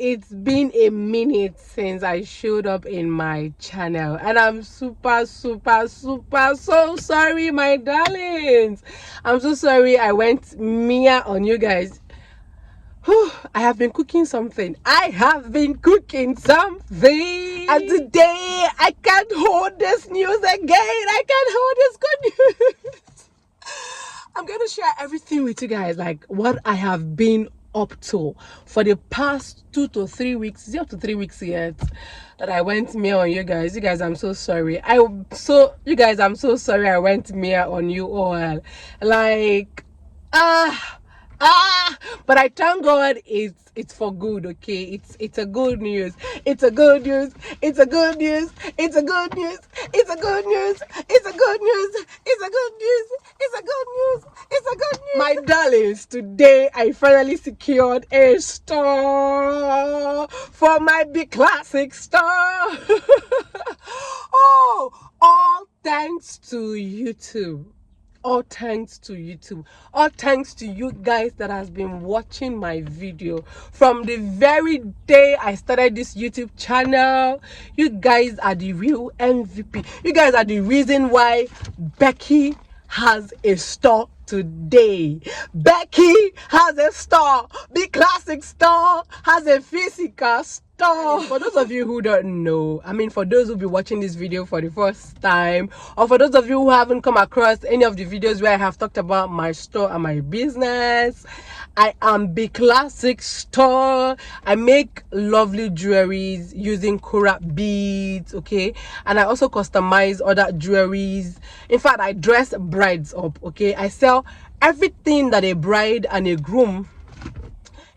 It's been a minute since I showed up in my channel, and I'm super so sorry, my darlings. I'm so sorry I went Mia on you guys. Whew, I have been cooking something. And today I can't hold this news again. I can't hold this good news. I'm going to share everything with you guys, like what I have been up to for the past 2 to 3 weeks. 0 to 3 weeks yet that I went Mia on you guys. You guys, I'm so sorry. I'm so sorry I went Mia on you all. Like, but I thank God it's for good. Okay, it's a good news. It's a good news. It's a good news. It's a good news. It's a good news. It's a good news. It's a good news. It's a good news. It's a good news. My darlings, today I finally secured a store for my big classic store. Oh, all thanks to YouTube. All thanks to YouTube. All thanks to you guys that has been watching my video from the very day I started this YouTube channel. You guys are the real MVP. You guys are the reason why Becky has a store today. Becky has a store. Big classic store has a physical store. For those of you who don't know, I mean, for those who be watching this video for the first time, or for those of you who haven't come across any of the videos where I have talked about my store and my business, I am Big Classic Store. I make lovely jewelries using Kura beads, okay, and I also customize other jewelries. In fact, I dress brides up, okay. I sell everything that a bride and a groom,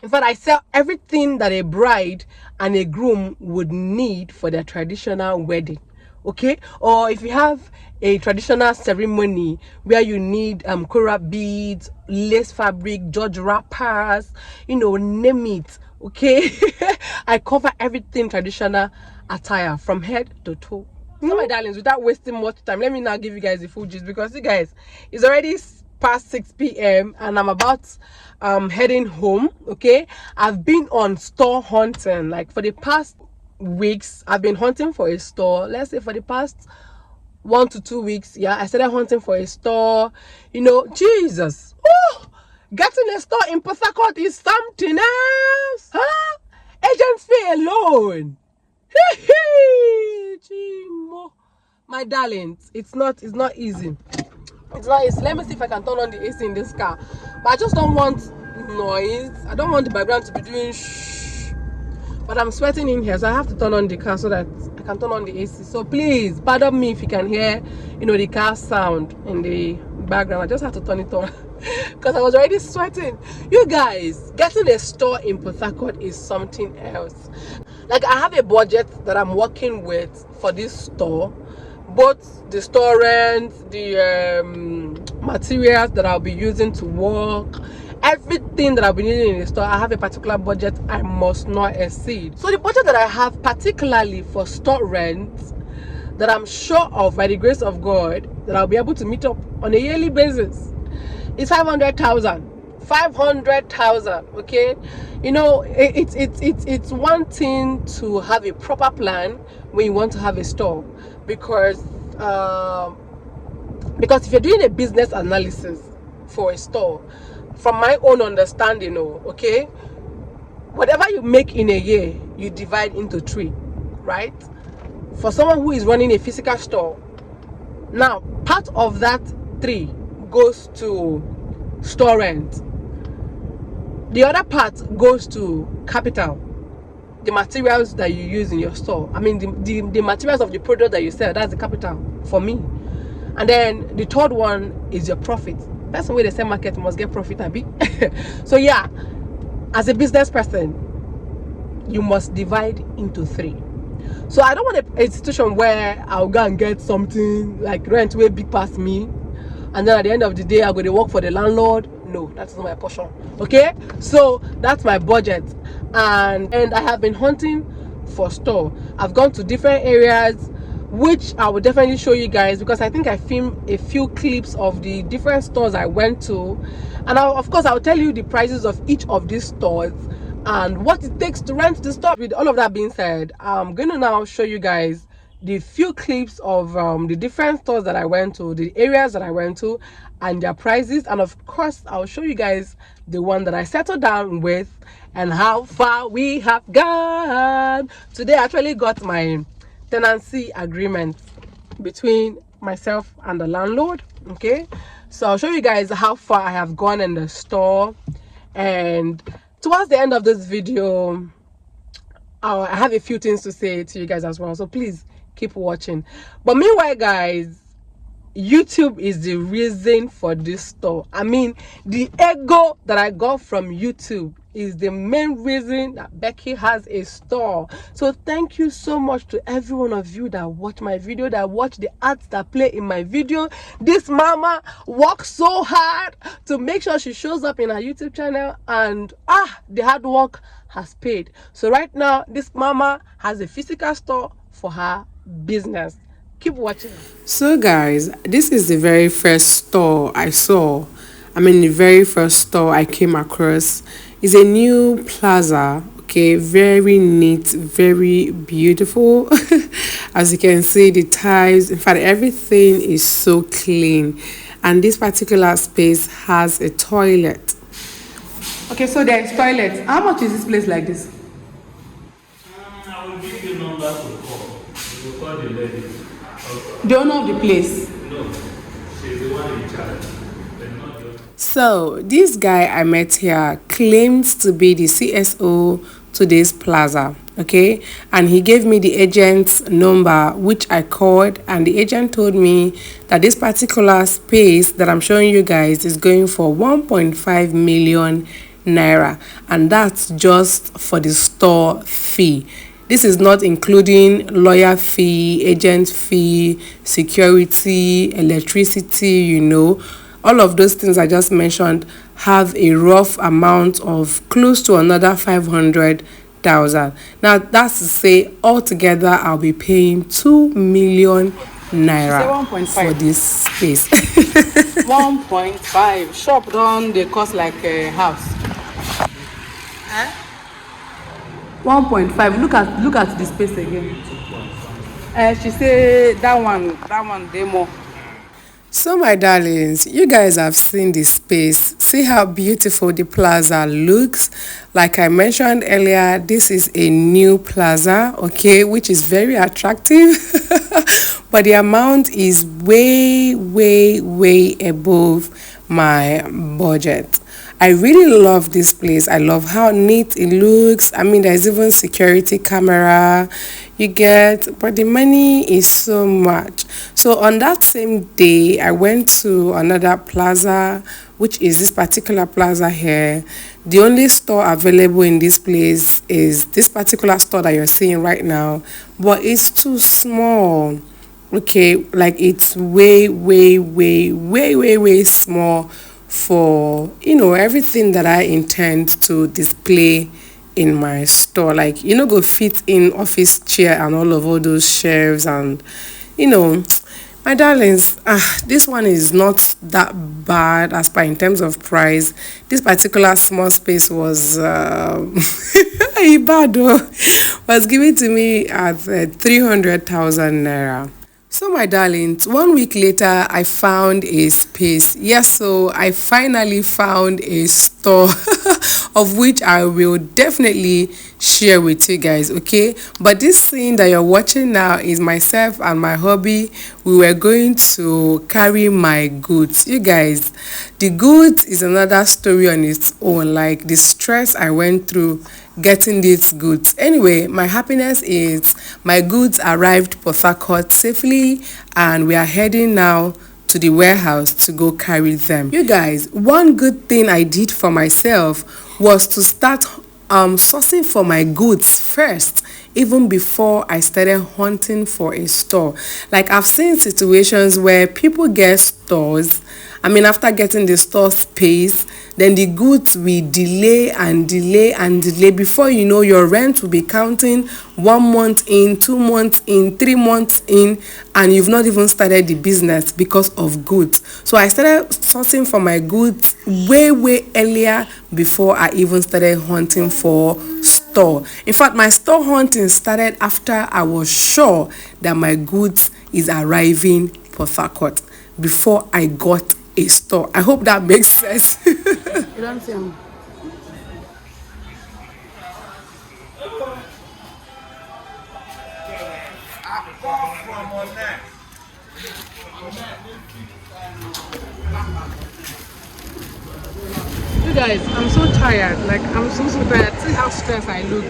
in fact, I sell everything that a bride and a groom would need for their traditional wedding, okay? Or if you have a traditional ceremony where you need Kura beads, lace fabric, George wrappers, you know, name it, okay? I cover everything traditional attire from head to toe. So my darlings, without wasting much time, let me now give you guys the full gist, because you guys, it's already past 6 p.m. and I'm about heading home. Okay, I've been on store hunting, like for the past weeks. I've been hunting for a store. Let's say for the past 1 to 2 weeks. Yeah, I started hunting for a store. You know, Jesus, oh, getting a store in Port Harcourt is something else, huh? Agents fee alone. My darlings, it's not easy. It's not easy. Let me see if I can turn on the AC in this car. But I just don't want noise. I don't want the background to be doing shh. But I'm sweating in here, so I have to turn on the car so that I can turn on the AC. So please, pardon me if you can hear, you know, the car sound in the background. I just have to turn it on because I was already sweating. You guys, getting a store in Port Harcourt is something else. Like, I have a budget that I'm working with for this store. Both the store rent, the materials that I'll be using to work, everything that I'll be needing in the store, I have a particular budget I must not exceed. So the budget that I have particularly for store rent, that I'm sure of by the grace of God that I'll be able to meet up on a yearly basis, is 500,000. 500,000. Okay, you know, it's one thing to have a proper plan when you want to have a store, because if you're doing a business analysis for a store, from my own understanding, okay, whatever you make in a year, you divide into 3, right? For someone who is running a physical store, now part of that 3 goes to store rent. The other part goes to capital, the materials that you use in your store. I mean, the materials of the product that you sell, that's the capital for me. And then the third one is your profit. That's the way they say market must get profit, Abi. So yeah, as a business person, you must divide into 3. So I don't want a situation where I'll go and get something like rent way big past me, and then at the end of the day I'll go to work for the landlord. No, that's not my portion. Okay, so that's my budget, and I have been hunting for store. I've gone to different areas, which I will definitely show you guys, because I think I filmed a few clips of the different stores I went to, and of course I'll tell you the prices of each of these stores. and what it takes to rent the store. With all of that being said, I'm going to now show you guys the few clips of the different stores that I went to, the areas that I went to, and their prices. And of course, I'll show you guys the one that I settled down with and how far we have gone. Today I actually got my tenancy agreement between myself and the landlord. Okay, so I'll show you guys how far I have gone in the store, and towards the end of this video I have a few things to say to you guys as well, so please keep watching. But meanwhile, guys, YouTube is the reason for this store. I mean, the ego that I got from YouTube is the main reason that Becky has a store. So thank you so much to every one of you that watch my video, that watch the ads that play in my video. This mama works so hard to make sure she shows up in her YouTube channel, and the hard work has paid. So right now, this mama has a physical store for her business. Keep watching. So guys, this is the very first store I saw. I mean, the very first store I came across is a new plaza. Okay, very neat, very beautiful. As you can see, the tiles, in fact, everything is so clean. And this particular space has a toilet. Okay, so there is toilet. How much is this place like this? I will give you number to call. You will call the lady. The owner of the place. No, she's the one in charge. So this guy I met here claims to be the CSO to this plaza, okay, and he gave me the agent's number, which I called, and the agent told me that this particular space that I'm showing you guys is going for 1.5 million naira, and that's just for the store fee. This is not including lawyer fee, agent fee, security, electricity, you know. All of those things I just mentioned have a rough amount of close to another 500,000. Now, that's to say, altogether, I'll be paying 2 million naira for this space. 1.5. Shop down, they cost like a house. 1.5. Look at the space again. She said that one they more. So my darlings, you guys have seen the space. See how beautiful the plaza looks. Like I mentioned earlier, this is a new plaza, okay, which is very attractive. But the amount is way above my budget. I really love this place. I love how neat it looks. I mean, there's even security camera you get, but the money is so much. So on that same day, I went to another plaza, which is this particular plaza here. The only store available in this place is this particular store that you're seeing right now, but it's too small. Okay, like it's way small for, you know, everything that I intend to display in my store. Like, you know, go fit in office chair and all those shelves, and you know, my darlings, this one is not that bad as per in terms of price. This particular small space was was given to me at 300,000 naira. So my darlings, 1 week later, I found a space. Yes, so I finally found a store of which I will definitely share with you guys, okay? But this scene that you're watching now is myself and my hubby. We were going to carry my goods. You guys, the goods is another story on its own, like the stress I went through getting these goods. Anyway, my happiness is my goods arrived Port Harcourt safely, and we are heading now to the warehouse to go carry them. You guys, one good thing I did for myself was to start sourcing for my goods first, even before I started hunting for a store. Like, I've seen situations where people get stores. I mean, after getting the store space, then the goods will delay and delay and delay. Before you know, your rent will be counting 1 month in, 2 months in, 3 months in, and you've not even started the business because of goods. So I started sourcing for my goods way earlier before I even started hunting for store. In fact, my store hunting started after I was sure that my goods is arriving Port Harcourt, before I got a store. I hope that makes sense. You don't see him. You guys, I'm so tired. Like, I'm so tired. See how stressed I look.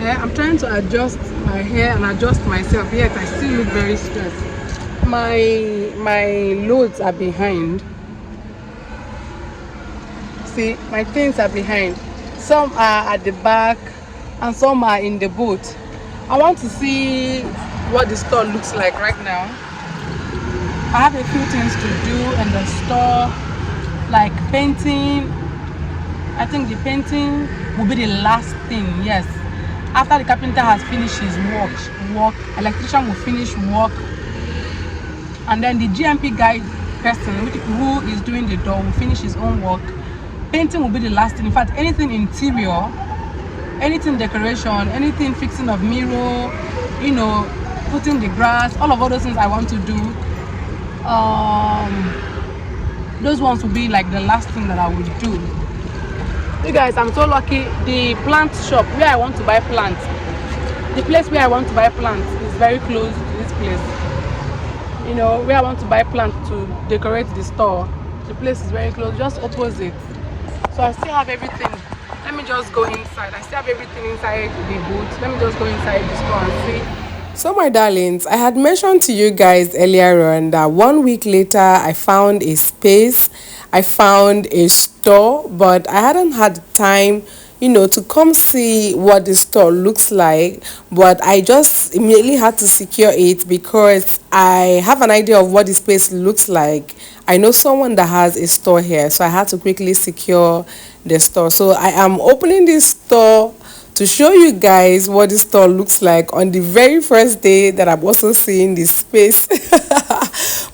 I'm trying to adjust my hair and adjust myself, yet I still look very stressed. My loads are behind. See, my things are behind. Some are at the back and some are in the boot. I want to see what the store looks like right now. I have a few things to do in the store, like painting. I think the painting will be the last thing, yes. After the carpenter has finished his work, electrician will finish work, and then the GMP guy person who is doing the door will finish his own work. Painting will be the last thing. In fact, anything interior, anything decoration, anything fixing of mirror, you know, putting the grass, all those things I want to do. Those ones will be like the last thing that I will do. You guys, I'm so lucky. The plant shop where I want to buy plants, the place where I want to buy plants is very close to this place. You know, where I want to buy plants to decorate the store, the place is very close, just opposite. So I still have everything. Let me just go inside. I still have everything inside the booth. Let me just go inside the store and see. So my darlings, I had mentioned to you guys earlier on that 1 week later I found a space, I found a store, but I hadn't had time, to come see what the store looks like. But I just immediately had to secure it because I have an idea of what the space looks like. I know someone that has a store here, so I had to quickly secure the store. So I am opening this store to show you guys what the store looks like on the very first day that I'm also seeing this space.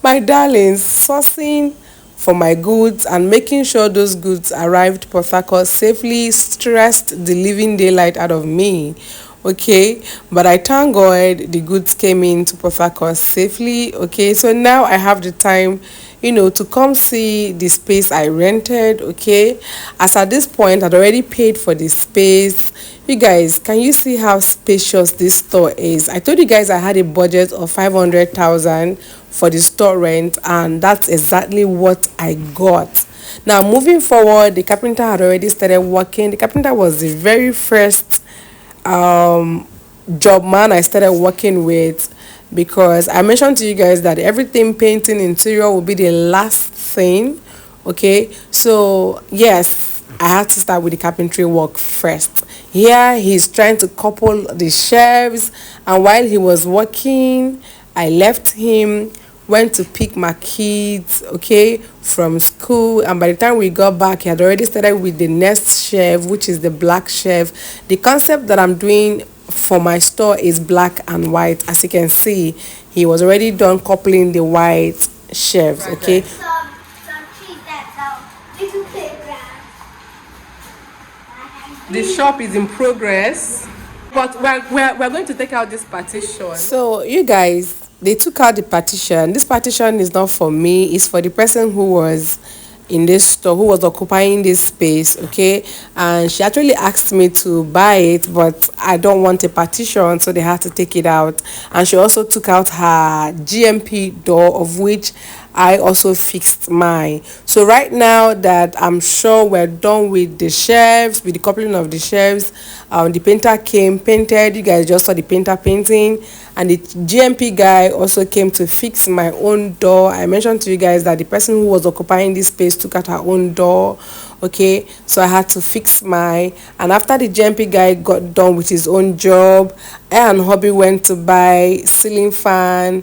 My darlings, sourcing for my goods and making sure those goods arrived Port Harcourt safely stressed the living daylight out of me. Okay, but I thank God the goods came into Port Harcourt safely. Okay, so now I have the time, to come see the space I rented. Okay, as at this point I'd already paid for the space. You guys, can you see how spacious this store is? I told you guys I had a budget of 500,000 for the store rent, and that's exactly what I got. Now moving forward, the carpenter had already started working. The carpenter was the very first job man I started working with, because I mentioned to you guys that everything painting interior will be the last thing. Okay, so yes, I had to start with the carpentry work first. Here he's trying to couple the shelves, and while he was working I left him, went to pick my kids, okay, from school, and by the time we got back he had already started with the next shelf, which is the black shelf. The concept that I'm doing for my store is black and white. As you can see, he was already done coupling the white shelves. Okay, The shop is in progress, but we're going to take out this partition. so you guys, they took out the partition. This partition is not for me, it's for the person who was in this store, who was occupying this space. Okay, and she actually asked me to buy it, but I don't want a partition, so they had to take it out. And she also took out her GMP door, of which I also fixed mine. So right now that I'm sure we're done with the shelves, with the coupling of the shelves, the painter came, painted. You guys just saw the painter painting, and the GMP guy also came to fix my own door. I mentioned to you guys that the person who was occupying this space took out her own door. Okay, so I had to fix mine, and after the GMP guy got done with his own job, I and hubby went to buy ceiling fan,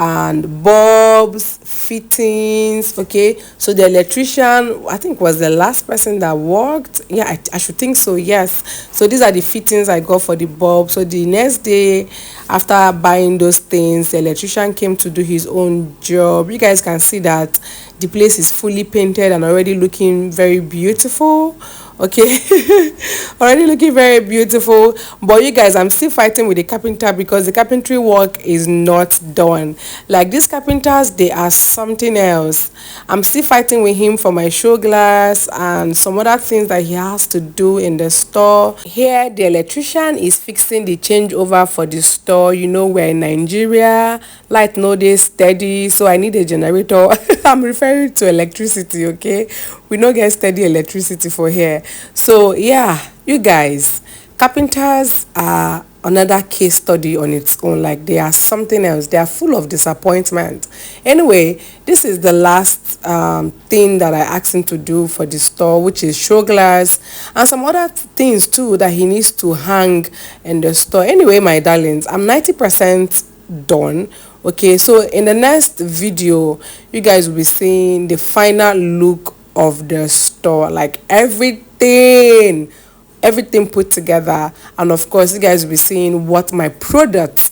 and bulbs, fittings. Okay, so the electrician, I think, was the last person that worked. Yeah, I should think so. Yes. So these are the fittings I got for the bulb. So the next day after buying those things, the electrician came to do his own job. You guys can see that the place is fully painted and already looking very beautiful. Okay, already looking very beautiful. But you guys, I'm still fighting with the carpenter because the carpentry work is not done. Like these carpenters, they are something else. I'm still fighting with him for my show glass and some other things that he has to do in the store. Here the electrician is fixing the changeover for the store. You know, we're in Nigeria, light no dey steady, so I need a generator. I'm referring to electricity. Okay, we no get steady electricity for here. So yeah, you guys, carpenters are another case study on its own. Like they are something else. They are full of disappointment. Anyway, this is the last thing that I asked him to do for the store, which is show glass and some other things too that he needs to hang in the store. Anyway, my darlings, I'm 90% done. Okay, so in the next video you guys will be seeing the final look of the store, like everything put together, and of course you guys will be seeing what my product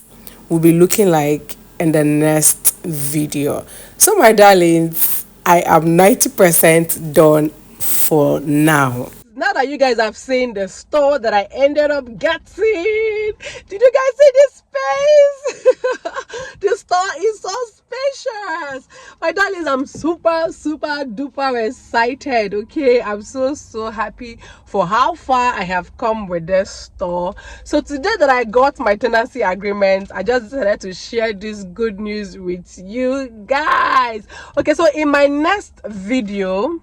will be looking like in the next video. So my darlings, I am 90% done for now. Now that you guys have seen the store that I ended up getting, did you guys see this space? The store is so spacious. My darlings, I'm super duper excited. Okay, I'm so happy for how far I have come with this store. So today that I got my tenancy agreement, I just decided to share this good news with you guys. Okay, so in my next video,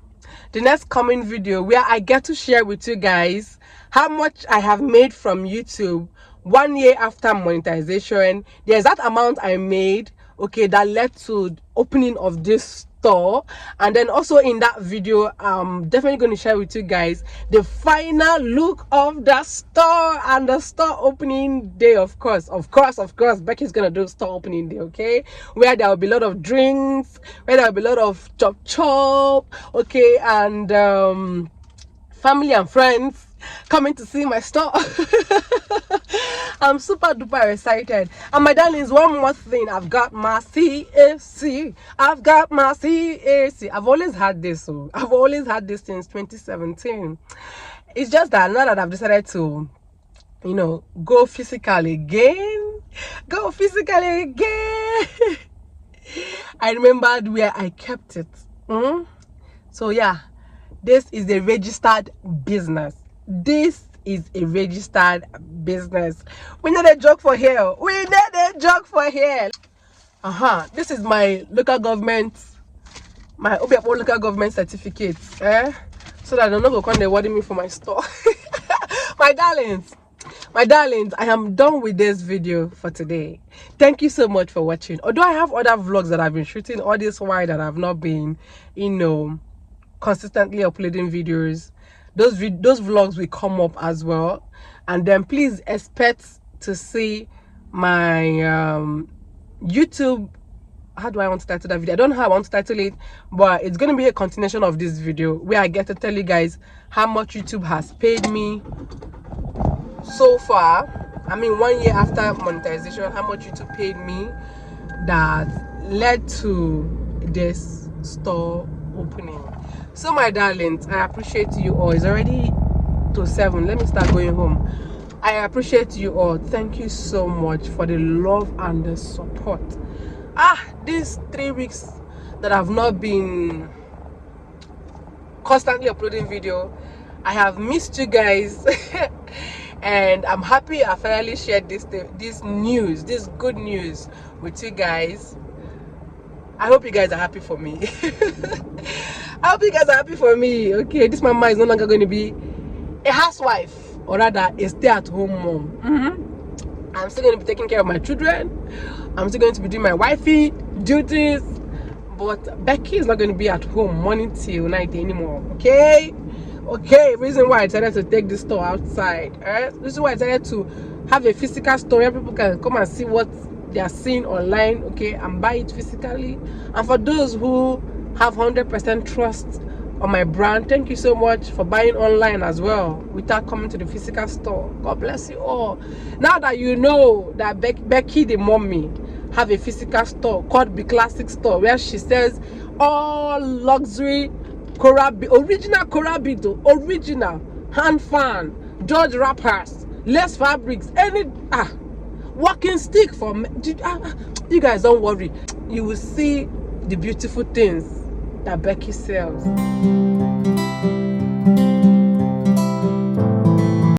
the next coming video, where I get to share with you guys how much I have made from YouTube 1 year after monetization, the exact amount I made, okay, that led to opening of this store. And then also in that video, I'm definitely going to share with you guys the final look of the store and the store opening day. Of course, Becky's gonna do store opening day, okay, where there will be a lot of drinks, where there will be a lot of chop, okay, and family and friends coming to see my store. I'm super duper excited. And my darlings, one more thing, I've got my CAC. I've always had this, so I've always had this since 2017. It's just that now that I've decided to, you know, go physical again. I remembered where I kept it. So yeah, this is a registered business. We need a joke for here. This is my local government, my Obiapo local government certificate. So that they're not going to award me for my store. My darlings, I am done with this video for today. Thank you so much for watching. Although I have other vlogs that I've been shooting all this while that I've not been, you know, consistently uploading videos, those vlogs will come up as well. And then please expect to see my YouTube, how do I want to title that video? I don't know how I want to title it, but it's going to be a continuation of this video where I get to tell you guys how much YouTube has paid me so far. I mean, 1 year after monetization, how much YouTube paid me that led to this store opening. So my darlings, I appreciate you all. It's already to 7. Let me start going home. I appreciate you all. Thank you so much for the love and the support. These 3 weeks that I've not been constantly uploading video, I have missed you guys. And I'm happy I finally shared this news, this good news with you guys. I hope you guys are happy for me. I hope you guys are happy for me. Okay, this mama is no longer going to be a housewife, or rather a stay-at-home mom. I'm still going to be taking care of my children. I'm still going to be doing my wifey duties. But Becky is not going to be at home morning till night anymore. Okay, reason why I decided to take this store outside. This is why I decided to have a physical store where people can come and see what they are seeing online, okay, and buy it physically. And for those who have 100% trust on my brand, thank you so much for buying online as well without coming to the physical store. God bless you all. Now that you know that Becky the Mommy have a physical store called Be Classic Store, where she says all luxury original Corabido, original hand fan, George wrappers, lace fabrics, any walking stick for you guys, don't worry, you will see the beautiful things that Becky sells.